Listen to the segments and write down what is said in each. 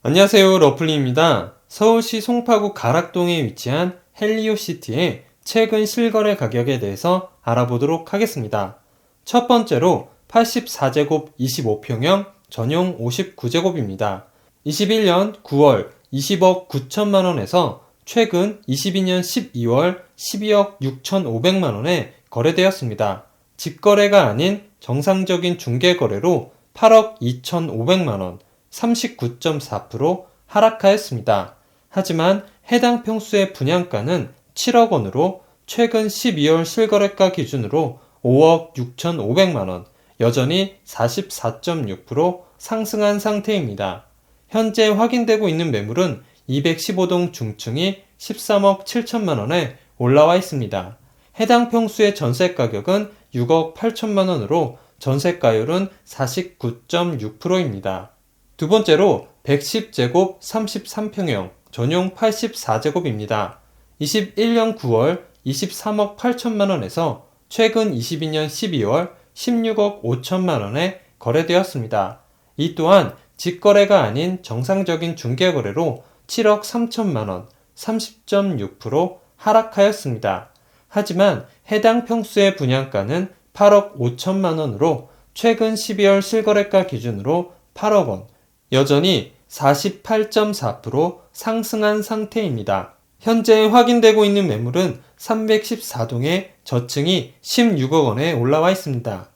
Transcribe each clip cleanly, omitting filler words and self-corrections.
안녕하세요, 러플리입니다. 서울시 송파구 가락동에 위치한 헬리오시티의 최근 실거래 가격에 대해서 알아보도록 하겠습니다. 첫 번째로 84제곱 25평형 전용 59제곱입니다. 21년 9월 20억 9천만원에서 최근 22년 12월 12억 6천5백만원에 거래되었습니다. 직거래가 아닌 정상적인 중개거래로 8억 2천5백만원, 39.4% 하락하였습니다. 하지만 해당 평수의 분양가는 7억 원으로 최근 12월 실거래가 기준으로 5억 6천5백만원, 여전히 44.6% 상승한 상태입니다. 현재 확인되고 있는 매물은 215동 중층이 13억 7천만원에 올라와 있습니다. 해당 평수의 전세 가격은 6억 8천만원으로 전세가율은 49.6%입니다. 두 번째로 110제곱 33평형 전용 84제곱입니다. 21년 9월 23억 8천만원에서 최근 22년 12월 16억 5천만원에 거래되었습니다. 이 또한 직거래가 아닌 정상적인 중개거래로 7억 3천만원, 30.6% 하락하였습니다. 하지만 해당 평수의 분양가는 8억 5천만원으로 최근 12월 실거래가 기준으로 8억 원, 여전히 48.4% 상승한 상태입니다. 현재 확인되고 있는 매물은 314동의 저층이 16억 원에 올라와 있습니다.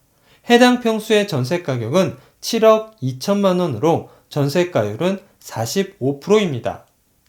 해당 평수의 전세 가격은 7억 2천만 원으로 전세가율은 45%입니다.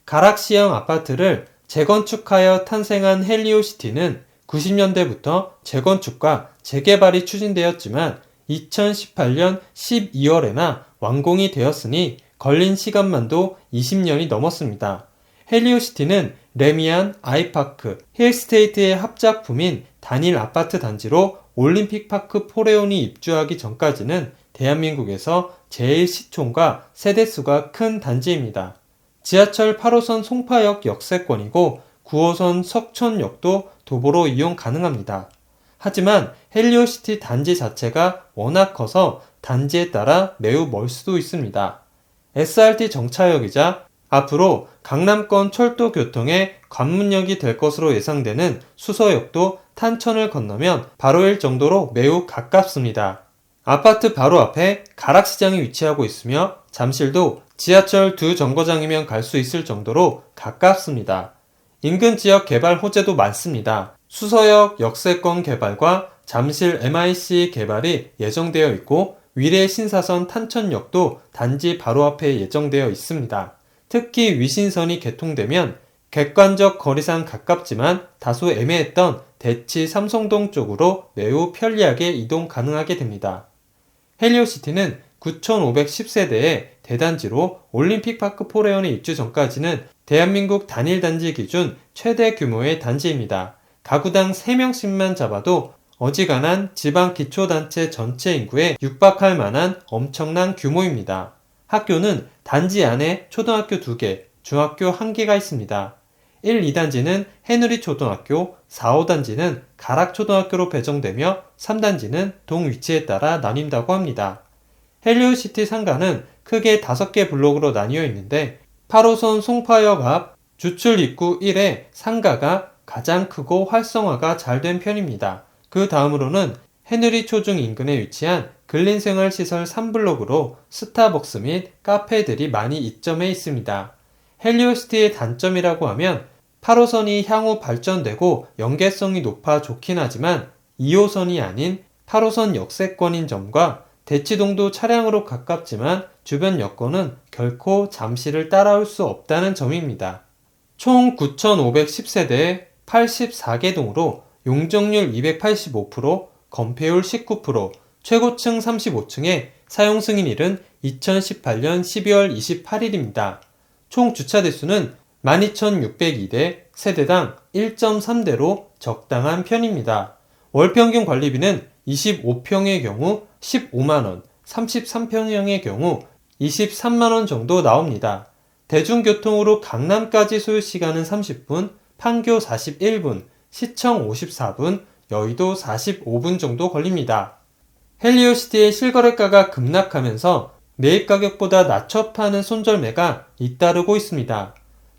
가락시형 아파트를 재건축하여 탄생한 헬리오시티는 90년대부터 재건축과 재개발이 추진되었지만 2018년 12월에나 완공이 되었으니 걸린 시간만도 20년이 넘었습니다. 헬리오시티는 레미안, 아이파크, 힐스테이트의 합작품인 단일 아파트 단지로 올림픽파크 포레온이 입주하기 전까지는 대한민국에서 제일 시총과 세대수가 큰 단지입니다. 지하철 8호선 송파역 역세권이고 9호선 석촌역도 도보로 이용 가능합니다. 하지만 헬리오시티 단지 자체가 워낙 커서 단지에 따라 매우 멀 수도 있습니다. SRT 정차역이자 앞으로 강남권 철도 교통의 관문역이 될 것으로 예상되는 수서역도 탄천을 건너면 바로일 정도로 매우 가깝습니다. 아파트 바로 앞에 가락시장이 위치하고 있으며 잠실도 지하철 2정거장이면 갈 수 있을 정도로 가깝습니다. 인근 지역 개발 호재도 많습니다. 수서역 역세권 개발과 잠실 MIC 개발이 예정되어 있고 위례 신사선 탄천역도 단지 바로 앞에 예정되어 있습니다. 특히 위신선이 개통되면 객관적 거리상 가깝지만 다소 애매했던 대치 삼성동 쪽으로 매우 편리하게 이동 가능하게 됩니다. 헬리오시티는 9,510세대의 대단지로 올림픽파크 포레온에 입주 전까지는 대한민국 단일단지 기준 최대 규모의 단지입니다. 가구당 3명씩만 잡아도 어지간한 지방기초단체 전체 인구에 육박할 만한 엄청난 규모입니다. 학교는 단지 안에 초등학교 2개, 중학교 1개가 있습니다. 1, 2단지는 해누리 초등학교, 4, 5단지는 가락초등학교로 배정되며 3단지는 동 위치에 따라 나뉜다고 합니다. 헬리오시티 상가는 크게 5개 블록으로 나뉘어 있는데 8호선 송파역 앞 주출 입구 1에 상가가 가장 크고 활성화가 잘 된 편입니다. 그 다음으로는 해누리 초중 인근에 위치한 근린생활시설 3블록으로 스타벅스 및 카페들이 많이 입점해 있습니다. 헬리오시티의 단점이라고 하면 8호선이 향후 발전되고 연계성이 높아 좋긴 하지만 2호선이 아닌 8호선 역세권인 점과 대치동도 차량으로 가깝지만 주변 여건은 결코 잠시를 따라올 수 없다는 점입니다. 총 9,510세대에 84개 동으로 용적률 285%, 건폐율 19%, 최고층 35층에 사용 승인일은 2018년 12월 28일입니다. 총 주차 대수는 12,602대, 세대당 1.3대로 적당한 편입니다. 월평균 관리비는 25평의 경우 15만원, 33평형의 경우 23만원 정도 나옵니다. 대중교통으로 강남까지 소요시간은 30분, 판교 41분, 시청 54분, 여의도 45분 정도 걸립니다. 헬리오시티의 실거래가가 급락하면서 매입 가격보다 낮춰 파는 손절매가 잇따르고 있습니다.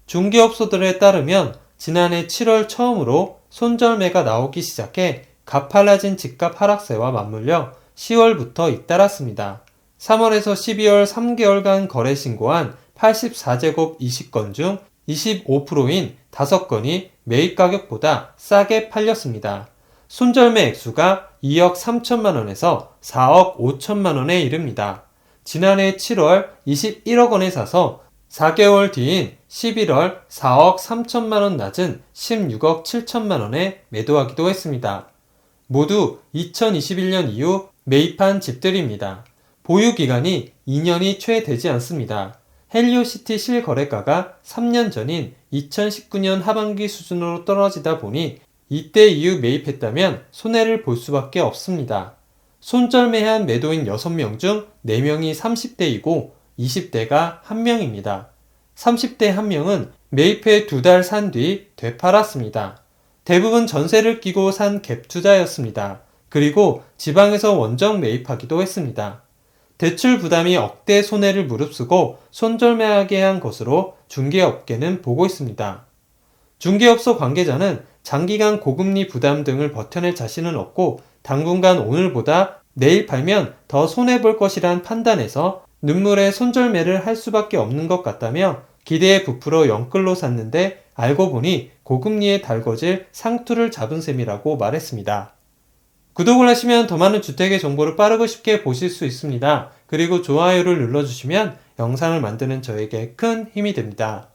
중개업소들에 따르면 지난해 7월 처음으로 손절매가 나오기 시작해 가팔라진 집값 하락세와 맞물려 10월부터 잇따랐습니다. 3월에서 12월 3개월간 거래 신고한 84제곱 20건 중 25%인 5건이 매입 가격보다 싸게 팔렸습니다. 손절매 액수가 2억 3천만 원에서 4억 5천만 원에 이릅니다. 지난해 7월 21억 원에 사서 4개월 뒤인 11월 4억 3천만 원 낮은 16억 7천만 원에 매도하기도 했습니다. 모두 2021년 이후 매입한 집들입니다. 보유기간이 2년이 채 되지 않습니다. 헬리오시티 실거래가가 3년 전인 2019년 하반기 수준으로 떨어지다 보니 이때 이후 매입했다면 손해를 볼 수밖에 없습니다. 손절매한 매도인 6명 중 4명이 30대이고 20대가 1명입니다. 30대 1명은 매입해 2달 산 뒤 되팔았습니다. 대부분 전세를 끼고 산 갭 투자였습니다. 그리고 지방에서 원정 매입하기도 했습니다. 대출 부담이 억대 손해를 무릅쓰고 손절매하게 한 것으로 중개업계는 보고 있습니다. 중개업소 관계자는 장기간 고금리 부담 등을 버텨낼 자신은 없고 당분간 오늘보다 내일 팔면 더 손해볼 것이란 판단에서 눈물의 손절매를 할 수밖에 없는 것 같다며 기대에 부풀어 영끌로 샀는데 알고 보니 고금리에 달궈질 상투를 잡은 셈이라고 말했습니다. 구독을 하시면 더 많은 주택의 정보를 빠르고 쉽게 보실 수 있습니다. 그리고 좋아요를 눌러주시면 영상을 만드는 저에게 큰 힘이 됩니다.